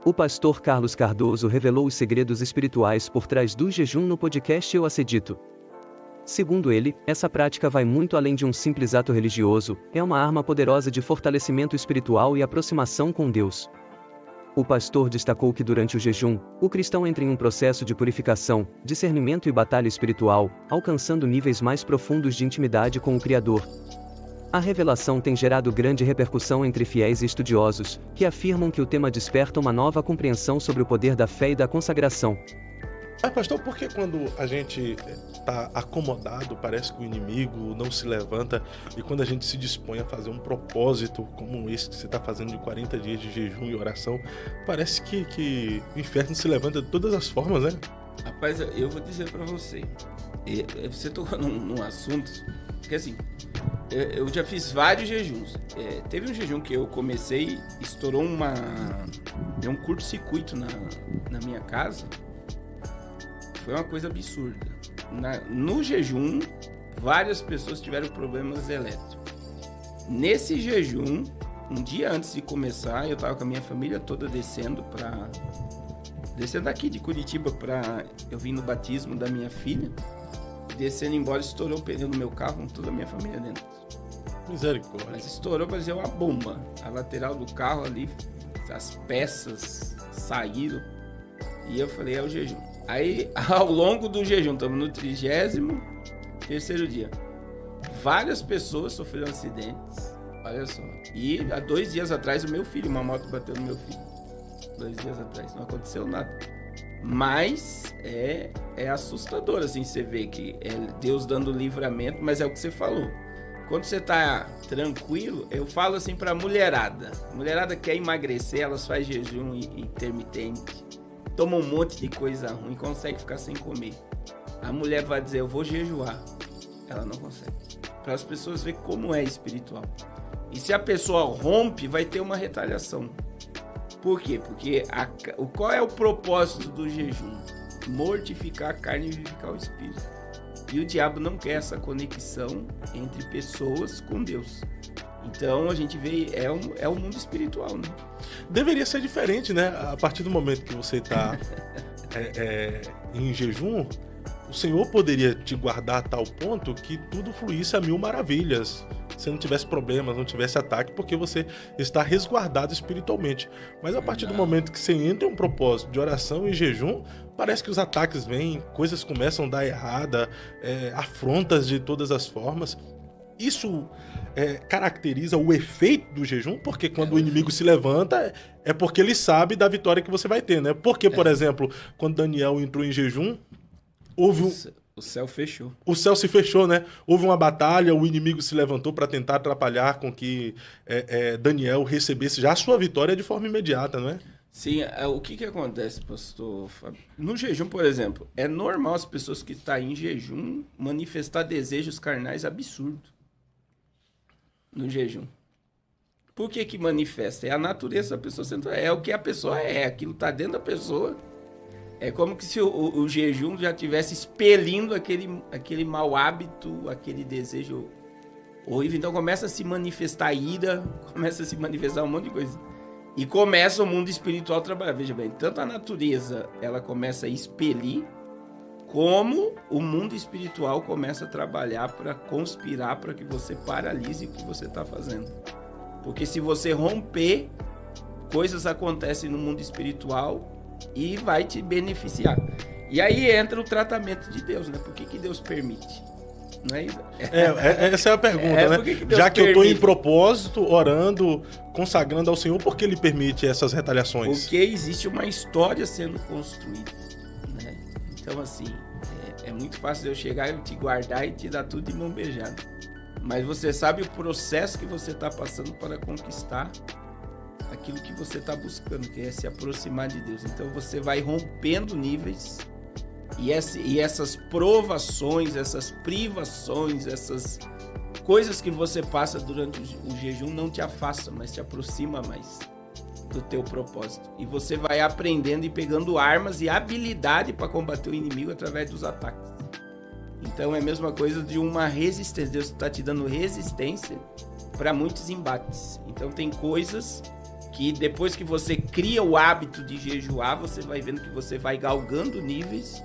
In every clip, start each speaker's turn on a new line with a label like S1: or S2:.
S1: O pastor Carlos Cardoso revelou os segredos espirituais por trás do jejum no podcast Eu Acredito. Segundo ele, essa prática vai muito além de um simples ato religioso, é uma arma poderosa de fortalecimento espiritual e aproximação com Deus. O pastor destacou que durante o jejum, o cristão entra em um processo de purificação, discernimento e batalha espiritual, alcançando níveis mais profundos de intimidade com o Criador. A revelação tem gerado grande repercussão entre fiéis e estudiosos, que afirmam que o tema desperta uma nova compreensão sobre o poder da fé e da consagração.
S2: Mas, pastor, por que quando a gente está acomodado, parece que o inimigo não se levanta, e quando a gente se dispõe a fazer um propósito como esse que você está fazendo de 40 dias de jejum e oração, parece que o inferno se levanta de todas as formas, né?
S3: Rapaz, eu vou dizer para você, você tocou num assunto, porque assim, eu já fiz vários jejuns. Teve um jejum que eu comecei, estourou deu um curto-circuito na minha casa. Foi uma coisa absurda. No jejum, várias pessoas tiveram problemas elétricos. Nesse jejum, um dia antes de começar, eu estava com a minha família toda descendo aqui de Curitiba eu vim no batismo da minha filha. Descendo embora, estourou o pneu do meu carro com toda a minha família dentro.
S2: Misericórdia.
S3: Mas estourou, parecia uma bomba. A lateral do carro ali, as peças saíram. E eu falei, é o jejum. Aí, ao longo do jejum, estamos no 33º dia. Várias pessoas sofreram acidentes. Olha só. E há 2 dias atrás, uma moto bateu no meu filho. 2 dias atrás. Não aconteceu nada. Mas é assustador, assim, você vê que é Deus dando livramento, mas é o que você falou. Quando você tá tranquilo, eu falo assim pra mulherada. A mulherada quer emagrecer, elas fazem jejum intermitente. Toma um monte de coisa ruim, consegue ficar sem comer. A mulher vai dizer, eu vou jejuar. Ela não consegue. Para as pessoas verem como é espiritual. E se a pessoa rompe, vai ter uma retaliação. Por quê? Porque qual é o propósito do jejum? Mortificar a carne e vivificar o espírito. E o diabo não quer essa conexão entre pessoas com Deus. Então a gente vê, é o mundo espiritual, né?
S2: Deveria ser diferente, né? A partir do momento que você está em jejum, o Senhor poderia te guardar a tal ponto que tudo fluísse a 1000 maravilhas. Você não tivesse problemas, não tivesse ataque, porque você está resguardado espiritualmente. Mas a partir do momento que você entra em um propósito de oração e jejum, parece que os ataques vêm, coisas começam a dar errada, afrontas de todas as formas. Isso caracteriza o efeito do jejum, porque quando o inimigo se levanta, é porque ele sabe da vitória que você vai ter, né? Porque, por exemplo, quando Daniel entrou em jejum,
S3: O céu fechou.
S2: O céu se fechou, né? Houve uma batalha, o inimigo se levantou para tentar atrapalhar com que Daniel recebesse já a sua vitória de forma imediata, não é?
S3: Sim, o que acontece, pastor Fábio? No jejum, por exemplo, é normal as pessoas que estão em jejum manifestar desejos carnais absurdos. No jejum. Por que manifesta? É a natureza da pessoa central. É o que a pessoa é. Aquilo está dentro da pessoa. É como que se o jejum já estivesse expelindo aquele mau hábito, aquele desejo horrível. Então começa a se manifestar ira, começa a se manifestar um monte de coisa. E começa o mundo espiritual a trabalhar. Veja bem, tanto a natureza ela começa a expelir, como o mundo espiritual começa a trabalhar para conspirar para que você paralise o que você está fazendo. Porque se você romper, coisas acontecem no mundo espiritual e vai te beneficiar. E aí entra o tratamento de Deus, né? Por que Deus permite? Não é isso?
S2: Essa é a pergunta, né? Já que eu estou em propósito, orando, consagrando ao Senhor, por que Ele permite essas retaliações?
S3: Porque existe uma história sendo construída, né? Então, assim, é muito fácil eu chegar e te guardar e te dar tudo de mão beijada. Mas você sabe o processo que você está passando para conquistar aquilo que você está buscando, que é se aproximar de Deus. Então você vai rompendo níveis e essas provações, essas privações, essas coisas que você passa durante o jejum não te afasta, mas te aproxima mais do teu propósito. E você vai aprendendo e pegando armas e habilidade para combater o inimigo através dos ataques. Então é a mesma coisa de uma resistência. Deus está te dando resistência para muitos embates. Então tem coisas que depois que você cria o hábito de jejuar, você vai vendo que você vai galgando níveis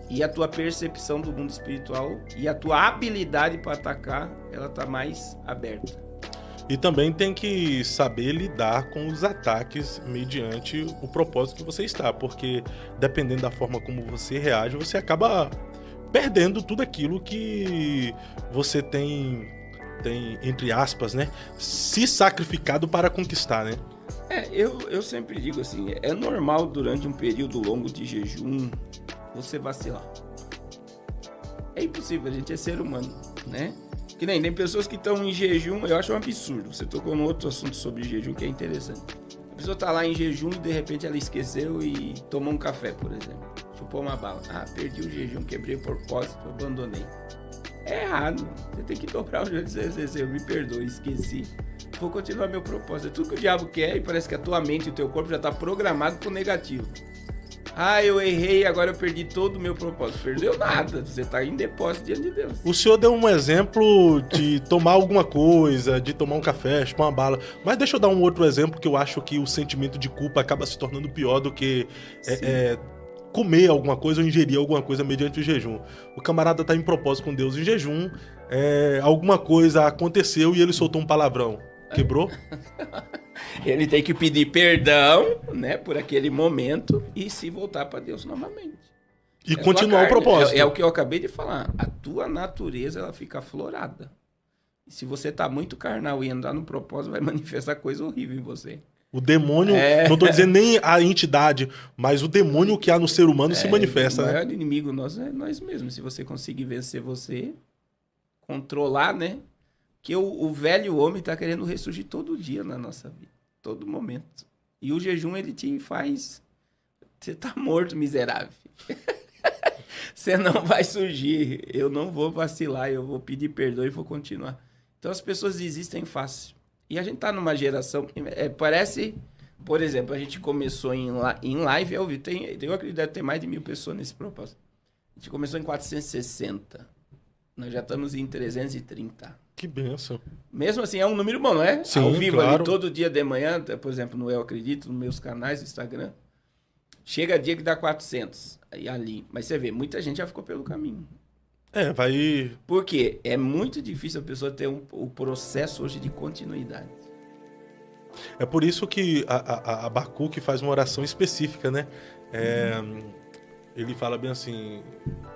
S3: e a tua percepção do mundo espiritual e a tua habilidade para atacar, ela tá mais aberta.
S2: E também tem que saber lidar com os ataques mediante o propósito que você está, porque dependendo da forma como você reage, você acaba perdendo tudo aquilo que você tem entre aspas, né, se sacrificado para conquistar, né?
S3: Eu sempre digo assim, é normal durante um período longo de jejum você vacilar. É impossível, a gente é ser humano, né? Que nem tem pessoas que estão em jejum, eu acho um absurdo. Você tocou num outro assunto sobre jejum que é interessante. A pessoa tá lá em jejum e de repente ela esqueceu e tomou um café, por exemplo. Chupou uma bala. Ah, perdi o jejum, quebrei o propósito, abandonei. É errado. Você tem que dobrar o joelho e dizer, eu me perdoe, esqueci. Vou continuar meu propósito. É tudo que o diabo quer e parece que a tua mente e o teu corpo já tá programado pro negativo. Ah, eu errei, agora eu perdi todo o meu propósito. Perdeu nada, você tá em depósito diante de Deus.
S2: O senhor deu um exemplo de tomar alguma coisa, de tomar um café, chupar uma bala. Mas deixa eu dar um outro exemplo que eu acho que o sentimento de culpa acaba se tornando pior do que comer alguma coisa ou ingerir alguma coisa mediante o jejum. O camarada tá em propósito com Deus em jejum, alguma coisa aconteceu e ele soltou um palavrão. Quebrou?
S3: Ele tem que pedir perdão, né, por aquele momento e se voltar para Deus novamente.
S2: E continuar o propósito.
S3: É o que eu acabei de falar. A tua natureza, ela fica aflorada. E se você tá muito carnal e andar no propósito, vai manifestar coisa horrível em você.
S2: O demônio, não tô dizendo nem a entidade, mas o demônio que há no ser humano se manifesta, né?
S3: O maior inimigo nosso é nós mesmos. Se você conseguir vencer você, controlar, né? Que o velho homem tá querendo ressurgir todo dia na nossa vida. Todo momento. E o jejum, ele te faz... Você tá morto, miserável. Você não vai surgir. Eu não vou vacilar. Eu vou pedir perdão e vou continuar. Então, as pessoas desistem fácil. E a gente tá numa geração... parece... Por exemplo, a gente começou em live ao vivo. Eu acredito que deve ter mais de 1000 pessoas nesse propósito. A gente começou em 460. Nós já estamos em 330.
S2: Que benção.
S3: Mesmo assim, é um número bom, não é?
S2: Sim,
S3: ao vivo,
S2: claro.
S3: ali, todo dia de manhã, por exemplo, no Eu Acredito, nos meus canais do Instagram, chega dia que dá 400, aí ali. Mas você vê, muita gente já ficou pelo caminho.
S2: Vai...
S3: Por quê? É muito difícil a pessoa ter o processo hoje de continuidade.
S2: É por isso que a Abacuque faz uma oração específica, né? Ele fala bem assim,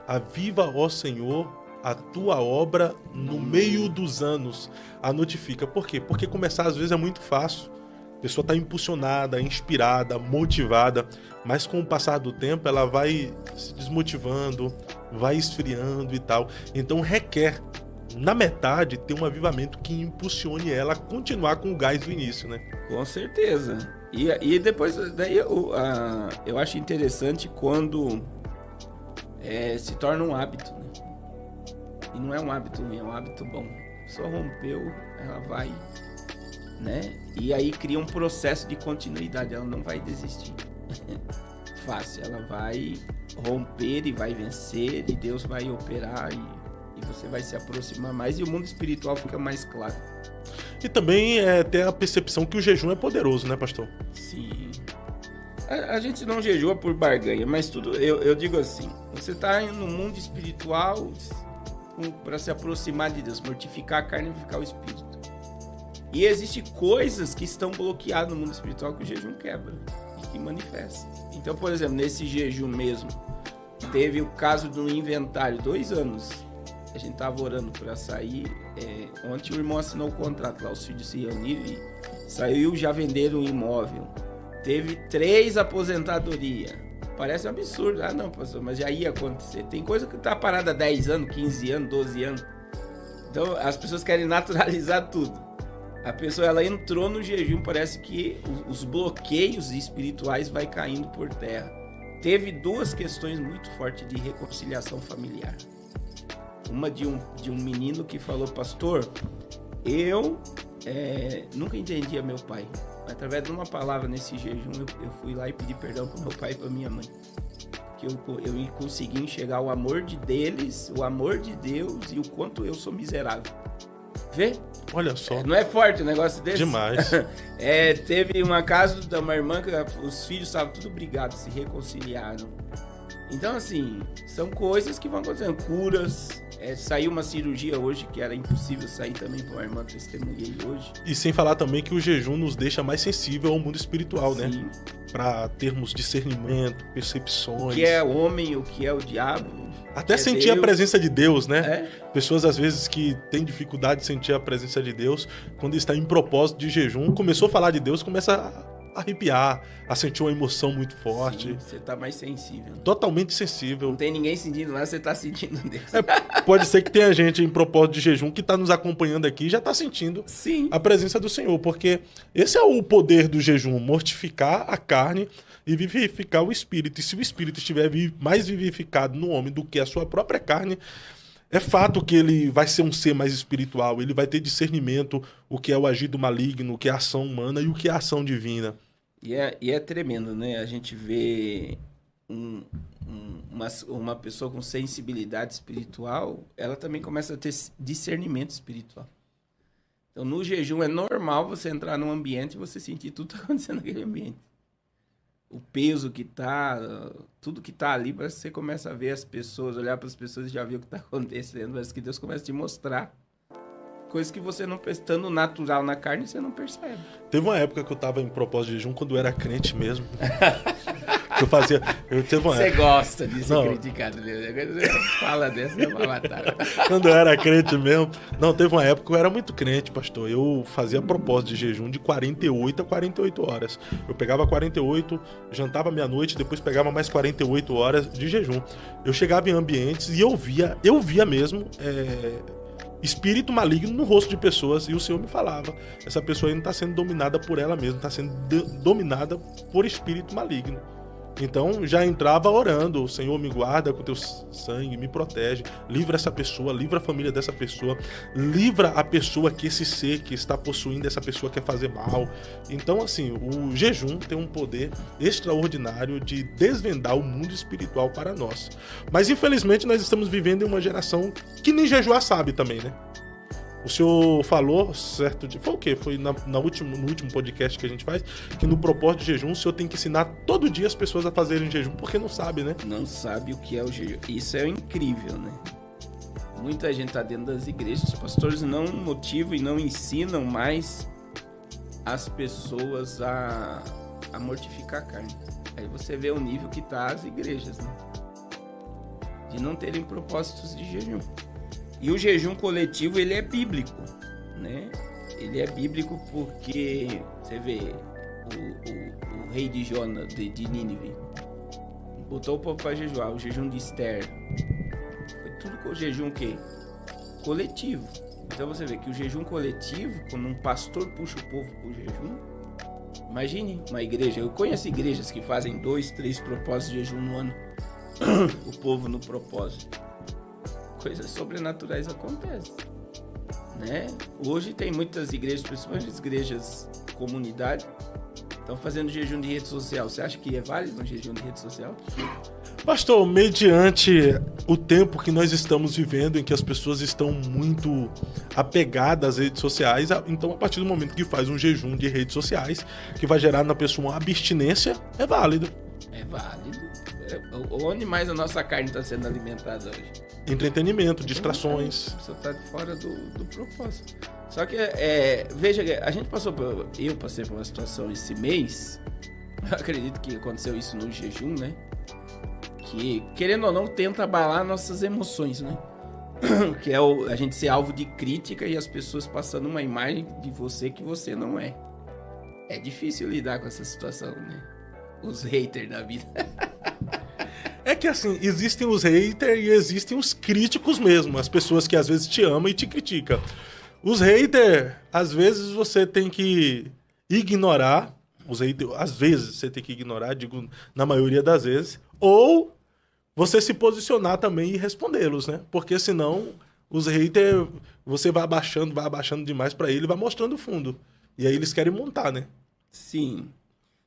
S2: aviva, ó Senhor, a tua obra no meio dos anos, a notifica. Por quê? Porque começar às vezes é muito fácil. A pessoa está impulsionada, inspirada, motivada, mas com o passar do tempo ela vai se desmotivando, vai esfriando e tal. Então requer, na metade, ter um avivamento que impulsione ela a continuar com o gás do início, né?
S3: Com certeza. E depois, daí eu acho interessante quando se torna um hábito, né? E não é um hábito ruim, é um hábito bom. A pessoa rompeu, ela vai, né? E aí cria um processo de continuidade, ela não vai desistir. Fácil, ela vai romper e vai vencer, e Deus vai operar, e você vai se aproximar mais, e o mundo espiritual fica mais claro.
S2: E também ter a percepção que o jejum é poderoso, né, pastor?
S3: Sim. A gente não jejua por barganha, mas tudo, eu digo assim, você está no mundo espiritual para se aproximar de Deus, mortificar a carne e vivificar o espírito. E existem coisas que estão bloqueadas no mundo espiritual que o jejum quebra e que manifesta. Então, por exemplo, nesse jejum mesmo, teve o caso do inventário, 2 anos. A gente estava orando para sair. Ontem o irmão assinou o contrato lá, os filhos se reuniram e saiu, já venderam um imóvel. Teve 3 aposentadorias. Parece um absurdo. Ah, não, pastor, mas já ia acontecer. Tem coisa que tá parada há 10 anos, 15 anos, 12 anos. Então, as pessoas querem naturalizar tudo. A pessoa, ela entrou no jejum, parece que os bloqueios espirituais vai caindo por terra. Teve 2 questões muito fortes de reconciliação familiar. Uma de um menino que falou, pastor, eu nunca entendia meu pai. Através de uma palavra nesse jejum, eu fui lá e pedi perdão para meu pai e para minha mãe. Que eu consegui enxergar o amor deles, o amor de Deus e o quanto eu sou miserável. Vê?
S2: Olha só.
S3: Não é forte um negócio desse?
S2: Demais.
S3: Teve um caso de uma irmã que os filhos estavam tudo brigados, se reconciliaram. Então, assim, são coisas que vão acontecendo. Curas. Saiu uma cirurgia hoje que era impossível sair também para uma irmã, testemunhei hoje.
S2: E sem falar também que o jejum nos deixa mais sensível ao mundo espiritual,
S3: Sim.
S2: né? Para termos discernimento, percepções.
S3: O que é o homem, o que é o diabo.
S2: Até sentir
S3: Deus.
S2: a presença de Deus, né? Pessoas, às vezes, que têm dificuldade de sentir a presença de Deus, quando está em propósito de jejum, começou a falar de Deus, começa a arrepiar, a sentir uma emoção muito forte.
S3: Sim, você tá mais sensível.
S2: Totalmente sensível.
S3: Não tem ninguém sentindo lá, você tá sentindo Deus.
S2: Pode ser que tenha gente em propósito de jejum que está nos acompanhando aqui e já está sentindo
S3: Sim.
S2: a presença do Senhor, porque esse é o poder do jejum, mortificar a carne e vivificar o espírito. E se o espírito estiver mais vivificado no homem do que a sua própria carne, é fato que ele vai ser um ser mais espiritual, ele vai ter discernimento, o que é o agir do maligno, o que é a ação humana e o que é a ação divina.
S3: E é tremendo, né? A gente vê uma pessoa com sensibilidade espiritual, ela também começa a ter discernimento espiritual. Então, no jejum é normal você entrar num ambiente e você sentir tudo que tá acontecendo naquele ambiente. O peso que tá, tudo que tá ali, parece que você começa a ver as pessoas, olhar para as pessoas e já ver o que tá acontecendo. Parece que Deus começa a te mostrar coisas que você não, estando natural na carne, você não percebe.
S2: Teve uma época que eu tava em propósito de jejum, quando eu era crente mesmo.
S3: Você gosta de ser criticado mesmo. Agora você fala dessa, é uma batalha.
S2: Quando eu era crente mesmo. Não, teve uma época que eu era muito crente, pastor. Eu fazia propósito de jejum de 48 a 48 horas. Eu pegava 48, jantava meia-noite, depois pegava mais 48 horas de jejum. Eu chegava em ambientes e eu via mesmo espírito maligno no rosto de pessoas, e o Senhor me falava, essa pessoa aí não está sendo dominada por ela mesma, está sendo dominada por espírito maligno. Então já entrava orando, o Senhor me guarda com teu sangue, me protege, livra essa pessoa, livra a família dessa pessoa, livra a pessoa que esse ser que está possuindo essa pessoa quer fazer mal. Então assim, o jejum tem um poder extraordinário de desvendar o mundo espiritual para nós. Mas infelizmente nós estamos vivendo em uma geração que nem jejuar sabe também, né? O senhor falou, certo? Foi o quê? Foi no último podcast que a gente faz, que no propósito de jejum o senhor tem que ensinar todo dia as pessoas a fazerem jejum, porque não sabe, né?
S3: Não sabe o que é o jejum. Isso é incrível, né? Muita gente tá dentro das igrejas, os pastores não motivam e não ensinam mais as pessoas a mortificar a carne. Aí você vê o nível que tá as igrejas, né? De não terem propósitos de jejum. E o jejum coletivo, ele é bíblico, né? Ele é bíblico porque, você vê, o rei de Jonas, de Nínive, botou o povo para jejuar, o jejum de Esther. Foi tudo com o jejum o quê? Coletivo. Então você vê que o jejum coletivo, quando um pastor puxa o povo para o jejum, imagine uma igreja, eu conheço igrejas que fazem 2, 3 propósitos de jejum no ano, o povo no propósito. Coisas sobrenaturais acontecem, né? Hoje tem muitas igrejas, principalmente as igrejas comunidade, estão fazendo jejum de rede social. Você acha que é válido um jejum de rede social?
S2: Pastor, mediante o tempo que nós estamos vivendo, em que as pessoas estão muito apegadas às redes sociais, então a partir do momento que faz um jejum de redes sociais, que vai gerar na pessoa uma abstinência, é válido.
S3: É válido. Onde mais a nossa carne está sendo alimentada hoje?
S2: Entretenimento, distrações.
S3: Você está fora do propósito. Só que, veja, a gente eu passei por uma situação esse mês, eu acredito que aconteceu isso no jejum, né? Que, querendo ou não, tenta abalar nossas emoções, né? Que é a gente ser alvo de crítica e as pessoas passando uma imagem de você que você não é. É difícil lidar com essa situação, né? Os haters da vida.
S2: É que assim, existem os haters e existem os críticos mesmo. As pessoas que às vezes te amam e te criticam. Os haters, às vezes você tem que ignorar. Os haters, às vezes você tem que ignorar, digo na maioria das vezes. Ou você se posicionar também e respondê-los, né? Porque senão os haters, você vai abaixando demais pra ele e vai mostrando o fundo. E aí eles querem montar, né?
S3: Sim.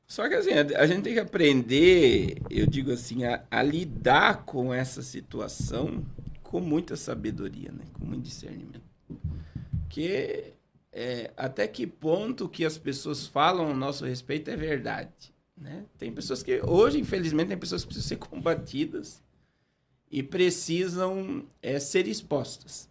S3: Só que assim, a gente tem que aprender, eu digo assim, a lidar com essa situação com muita sabedoria, né? Com muito discernimento. Porque até que ponto que as pessoas falam a nosso respeito é verdade, né? Tem pessoas que, hoje, infelizmente, tem pessoas que precisam ser combatidas e precisam ser expostas.